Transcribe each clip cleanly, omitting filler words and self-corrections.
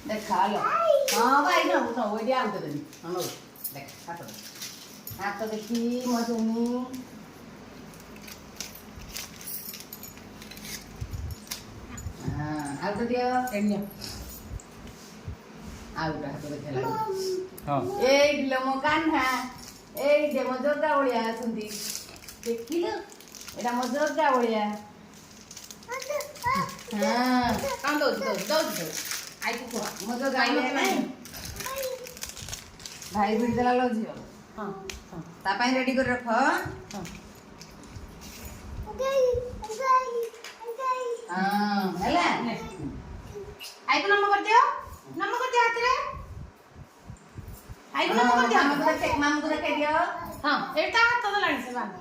देख खा लो हाँ भाई ना वो वो दिया उधर नहीं हम लोग देख हाथ तो देखी मजुनी हाँ आउ तो दिया एन्या आउ रहा तो देखला हां ए लमो कान्हा ए जे मजोगा ओळिया सुंदी देखिलो एटा मजोगा ओळिया हाँ काम दो आई को को मजोगा ओळिया नहीं भाई बिड़ देला लो झियो हां हां ता पाई रेडी कर रख हां ହେଲା आई को नंबर कर दियो हाथ रे आई को नंबर कर दियो मामू को देखे दियो हां एटा हाथ तो लाणी से बांध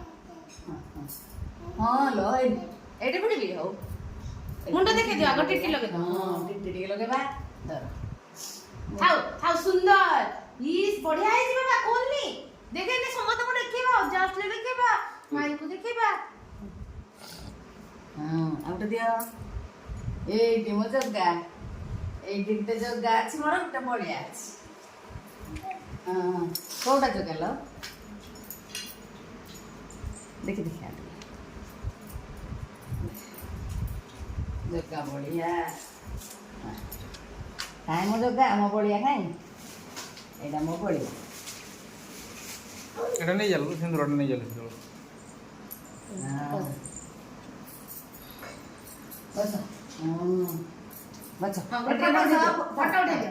हाँ लो एटे पड़ी भी हो मुंडा देखे दियो आगो टिटी लगे दो हाँ टिटी लगे बा धर थाउ सुंदर इस बढ़िया है जी बाबा खोलनी देखे ने समस्त को देखिबा जस्ट देखिबा माई को देखिबा हाँ आउट दियो ए डिमो जग्गा ए डिटे जग्गा अछि मोर गुटे बढिया अछि हाँ कोडा जग्गा लो देखि देखि जग्गा बढिया काई मो जग्गा मो बढिया काई एडा मो बढिया এটা নিয়ে যাবো সিন্দুরটা নিয়ে যাবো हाँ बस बस हां फटा उठा दे